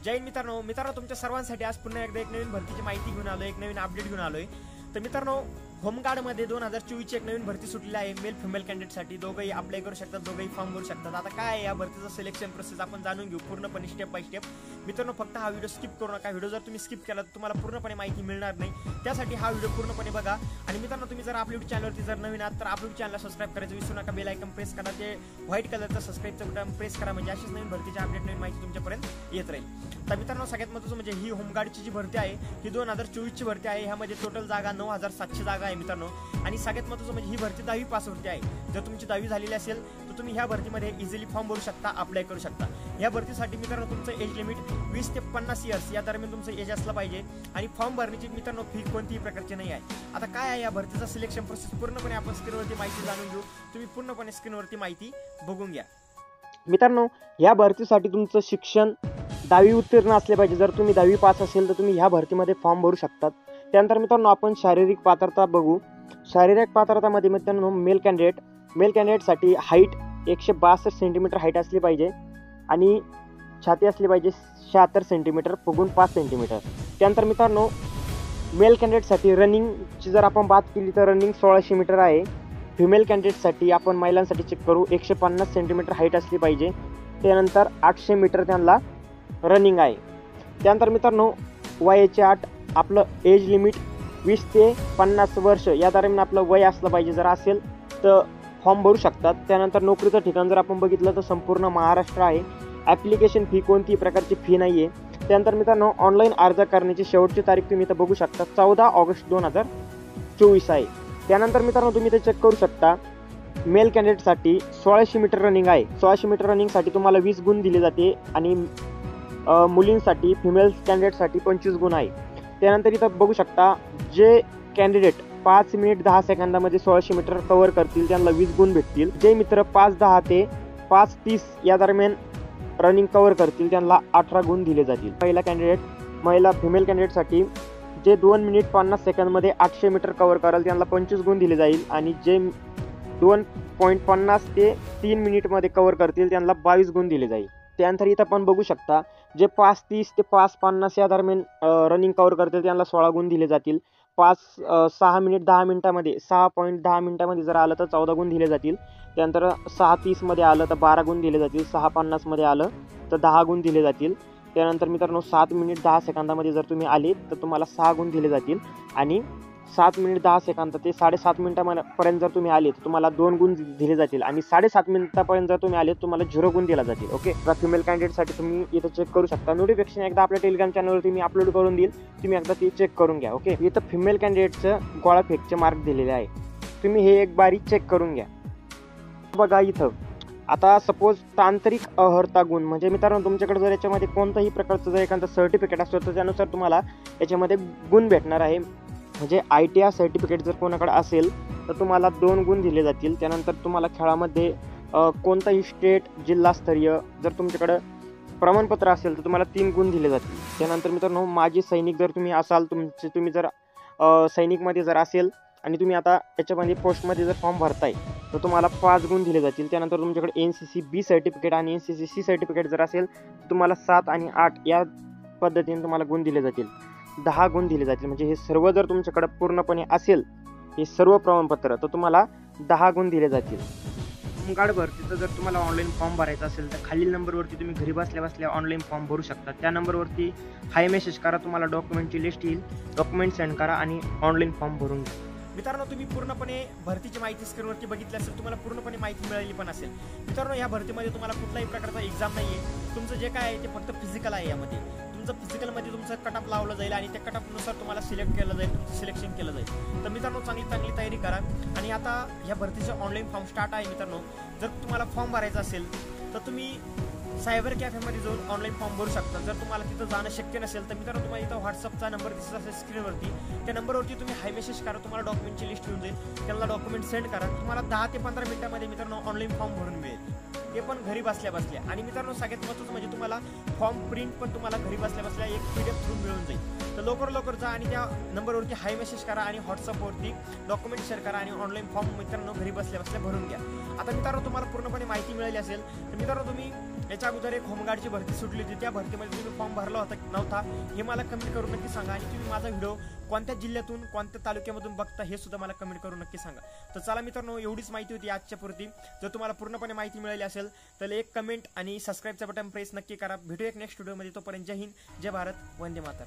जय हिंद मित्रांनो तुमच्या सर्वांसाठी आज पुन्हा एकदा एक नवीन भरतीची माहिती घेऊन आलोय, एक नवीन अपडेट घेऊन आलोय। तर मित्रांनो, होमगार्डमध्ये 2024 ची एक नवीन भरती सुटली आहे। मेल फिमेल कॅन्डिडेटसाठी दोघंही अप्लाय करू शकतात, दोघंही फॉर्म भरू शकतात। आता काय आहे या भरतीचं सिलेक्शन प्रोसेस आपण जाणून घेऊ पूर्णपणे स्टेप बाय स्टेप। मित्रांनो, फक्त हा व्हिडिओ स्किप करू नका। व्हिडिओ जर तुम्ही स्किप केला तर तुम्हाला पूर्णपणे माहिती मिळणार नाही, त्यासाठी हा व्हिडिओ पूर्णपणे बघा। आणि मित्रांनो, तुम्ही जर आपल्या YouTube चॅनलवरती जर नवीन आहात तर आपल्या चॅनलला सबस्क्राइब करायचं विसरू नका। बेल आयकॉन प्रेस करा, ते व्हाईट कलरचं सबस्क्राइबचं बटन प्रेस करा, म्हणजे अशीच नवीन भरतीची अपडेट नवीन माहिती तुमच्यापर्यंत येत राहील। तर मित्रांनो, सगळ्यात महत्त्वाचं म्हणजे ही होमगार्डची जी भरती आहे ही 2024 ची भरती आहे। ह्यामध्ये टोटल जागा 9700 जागा आहे मित्रांनो। आणि सगळ्यात महत्त्वाचं म्हणजे ही भरती 10वी पासवरती आहे। जर तुमची 10वी झालेली असेल तर तुम्ही ह्या भरतीमध्ये इझिली फॉर्म भरू शकता, अप्लाय करू शकता। या भरतीसाठी मित्रांनो तुमचं एज लिमिट 20 ते 50 इयर्स या दरम्यान तुमचं एज असलं पाहिजे। आणि फॉर्म भरण्याची मित्रांनो फी कोणतीही प्रकारची नाही आहे। आता काय आहे या भरतीचा सिलेक्शन प्रोसेस पूर्णपणे आपण स्क्रीनवरती माहिती जाणून घेऊ। तुम्ही पूर्णपणे स्क्रीनवरती माहिती बघून घ्या। मित्रांनो, या भरतीसाठी तुमचं शिक्षण 10वी उत्तीर्ण असले पाहिजे। जर तुम्ही 10वी पास असेल तर तुम्ही ह्या भरतीमध्ये फॉर्म भरू शकतात। त्यानंतर मित्रांनो, आपण शारीरिक पात्रता बघू। शारीरिक पात्रतामध्ये मित्रांनो, मेल कॅन्डिडेटसाठी हाईट 162 सेंटीमीटर हाईट असली पाहिजे आणि छाती असली पाहिजे 76 सेंटीमीटर फुगून 5 सेंटीमीटर। त्यानंतर मित्रांनो, मेल कॅन्डिडेटसाठी रनिंगची जर आपण बात केली तर रनिंग 1600 मीटर आहे। फिमेल कॅन्डिडेटसाठी आपण महिलांसाठी चेक करू, 150 सेंटीमीटर हाईट असली पाहिजे। त्यानंतर 800 मीटर त्यांना रनिंग आहे। त्यानंतर मित्रांनो, वयाची अट, आपलं एज लिमिट 20 ते 50 वर्ष या दरम्यान आपलं वय असलं पाहिजे। जर असेल तर फॉर्म भरू शकतात। त्यानंतर नोकरीचं ठिकाण जर आपण बघितलं तर संपूर्ण महाराष्ट्र आहे। ॲप्लिकेशन फी कोणतीही प्रकारची फी नाही आहे। त्यानंतर मित्रांनो, ऑनलाईन अर्ज करण्याची शेवटची तारीख तुम्ही इथं बघू शकता, 14 ऑगस्ट 2024 आहे। त्यानंतर मित्रांनो, तुम्ही इथे चेक करू शकता, मेल कॅन्डिडेटसाठी 1600 मीटर रनिंग आहे। 1600 मीटर रनिंगसाठी तुम्हाला 20 गुण दिले जाते आणि मुलींसाठी फिमेल कॅन्डिडेटसाठी 25 गुण आहे। त्यानंतर इथं बघू शकता, जे कॅन्डिडेट 5 मिनिट 10 सेकंदामध्ये 1600 मीटर कव्हर करतील त्यांना 20 गुण भेटतील। जे मित्र 5:10 ते 5:30 या दरम्यान रनिंग कव्हर करतील त्यांना 18 गुण दिले जातील। महिला फिमेल कॅन्डिडेटसाठी जे 2 मिनिट 50 सेकंदमध्ये 800 मीटर कव्हर कराल त्यांना 25 गुण दिले जाईल आणि जे 2.50 ते 3 मिनिटमध्ये कव्हर करतील त्यांना 22 गुण दिले जाईल। त्यानंतर इथं आपण बघू शकता, जे 5:30 ते 5:50 या दरम्यान रनिंग कव्हर करतील त्यांना 16 गुण दिले जातील। 6 मिनिट 10 मिनिटामध्ये 6.10 मिनिटामध्ये जर आलं तर 14 गुण दिले जातील। त्यानंतर 6:30 मध्ये आलं तर 12 गुण दिले जातील। 6:50 मध्ये आलं तर 10 गुण दिले जातील। त्यानंतर मित्रांनो, 7 मिनिट 10 सेकंदामध्ये जर तुम्ही आले तर तुम्हाला 6 गुण दिले जातील आणि 7 मिनिट 10 सेकंद ते 7.5 मिनिटापर्यंत जर तुम्ही आले तर तुम्हाला 2 गुण दिले जातील आणि 7.5 मिनिटापर्यंत जर तुम्ही आले तर तुम्हाला 0 गुण दिला जातील। ओके, फिमेल कॅन्डिडेटसाठी तुम्ही इथं चेक करू शकता। नोटिफिकेशन एकदा आपल्या टेलिग्राम चॅनलवरती मी अपलोड करून देईल, तुम्ही एकदा ते चेक करून घ्या। ओके, इथं फिमेल कॅन्डिडेटचं गोळा फेकचे मार्क दिलेले आहे, तुम्ही हे एक बारी चेक करून घ्या। बघा इथं, आता सपोज तांत्रिक अर्हता गुण म्हणजे मित्रांनो, तुमच्याकडे जर याच्यामध्ये कोणत्याही प्रकारचं जर एखादं सर्टिफिकेट असतं तर त्यानुसार तुम्हाला याच्यामध्ये गुण भेटणार आहे। म्हणजे ITR सर्टिफिकेट जर कोणाकडे असेल तर तुम्हाला 2 गुण दिले जातील। त्यानंतर तुम्हाला खेळामध्ये कोणताही स्टेट जिल्हास्तरीय जर तुमच्याकडं प्रमाणपत्र असेल तर तुम्हाला 3 गुण दिले जातील। त्यानंतर मित्रांनो, माजी सैनिक जर तुम्ही असाल, तुम्ही जर सैनिकमध्ये जर असेल आणि तुम्ही आता याच्यामध्ये पोस्टमध्ये जर फॉर्म भरताय तर तुम्हाला 5 गुण दिले जातील। त्यानंतर तुमच्याकडे NCC B सर्टिफिकेट आणि NCC C सर्टिफिकेट जर असेल तर तुम्हाला 7 आणि 8 या पद्धतीने तुम्हाला गुण दिले जातील, 10 गुण दिले जातील। म्हणजे हे सर्व जर तुमच्याकडे पूर्णपणे असेल, हे सर्व प्रमाणपत्र, तर तुम्हाला 10 गुण दिले जातील। होमगार्ड भरतीचं जर तुम्हाला ऑनलाईन फॉर्म भरायचा असेल तर खालील नंबरवरती तुम्ही घरी बसल्या बसल्या ऑनलाईन फॉर्म भरू शकता। त्या नंबरवरती हाय मेसेज करा, तुम्हाला डॉक्युमेंटची लिस्ट येईल, डॉक्युमेंट सेंड करा आणि ऑनलाईन फॉर्म भरून घ्या। मित्रांनो, तुम्ही पूर्णपणे भरतीची माहिती स्क्रीनवरती बघितली असेल, तुम्हाला पूर्णपणे माहिती मिळाली पण असेल। मित्रांनो, या भरतीमध्ये तुम्हाला कुठलाही प्रकारचा एक्झाम नाही आहे, तुमचं जे काय आहे ते फक्त फिजिकल आहे। यामध्ये तुमचं फिजिकलमध्ये तुमचं कटअप लावलं जाईल आणि त्या कटअपनुसार तुम्हाला सिलेक्ट केलं जाईल, तुमचं सिलेक्शन केलं जाईल। तर मित्रांनो, चांगली तयारी करा। आणि आता ह्या भरतीचे ऑनलाईन फॉर्म स्टार्ट आहे। मित्रांनो, जर तुम्हाला फॉर्म भरायचा असेल तर तुम्ही सायबर कॅफेमध्ये जाऊन ऑनलाईन फॉर्म भरू शकता। जर तुम्हाला तिथं जाणं शक्य नसेल तर मित्रांनो, तुम्हाला इथं व्हॉट्सअपचा नंबर दिसत असेल स्क्रीनवरती, त्या नंबरवरती तुम्ही हाय मेसेज करा, तुम्हाला डॉक्युमेंटची लिस्ट येऊन जाईल, त्यांना डॉक्युमेंट सेंड करा, तुम्हाला 10 ते 15 मिनिटामध्ये मित्रांनो ऑनलाईन फॉर्म भरून मिळेल, ते पण घरी बसल्या बसल्या। आणि मित्रांनो, सगळ्यात महत्त्वाचं म्हणजे तुम्हाला फॉर्म प्रिंट पण तुम्हाला घरी बसल्या बसल्या एक PDF थ्रू मिळून जाईल। तर लवकर जा आणि त्या नंबरवरती हाय मेसेज करा आणि व्हॉट्सअपवरती डॉक्युमेंट शेअर करा आणि ऑनलाईन फॉर्म मित्रांनो घरी बसल्या बसल्या भरून घ्या। आता मित्रांनो, तुम्हाला पूर्णपणे माहिती मिळाली असेल तर मित्रांनो, तुम्ही याच्या अगोदर एक होमगार्डची भरती सुटली होती, त्या भरतीमध्ये तुम्ही फॉर्म भरला होता नव्हता हे मला कमेंट करून नक्की सांगा. आणि तुम्ही माझा व्हिडिओ कोणत्या जिल्ह्यातून कोणत्या तालुक्यामधून बघता हे सुद्धा मला कमेंट करून नक्की सांगा. तर चला मित्रांनो, एवढीच माहिती होती आजच्या पुरती. जर तुम्हाला पूर्णपणे माहिती मिळाली असेल तर एक कमेंट आणि सबस्क्राईबचं बटन प्रेस नक्की करा. भेटूया एक नेक्स्ट व्हिडिओमध्ये. तोपर्यंत जय हिंद, जय भारत, वंदे मातरम.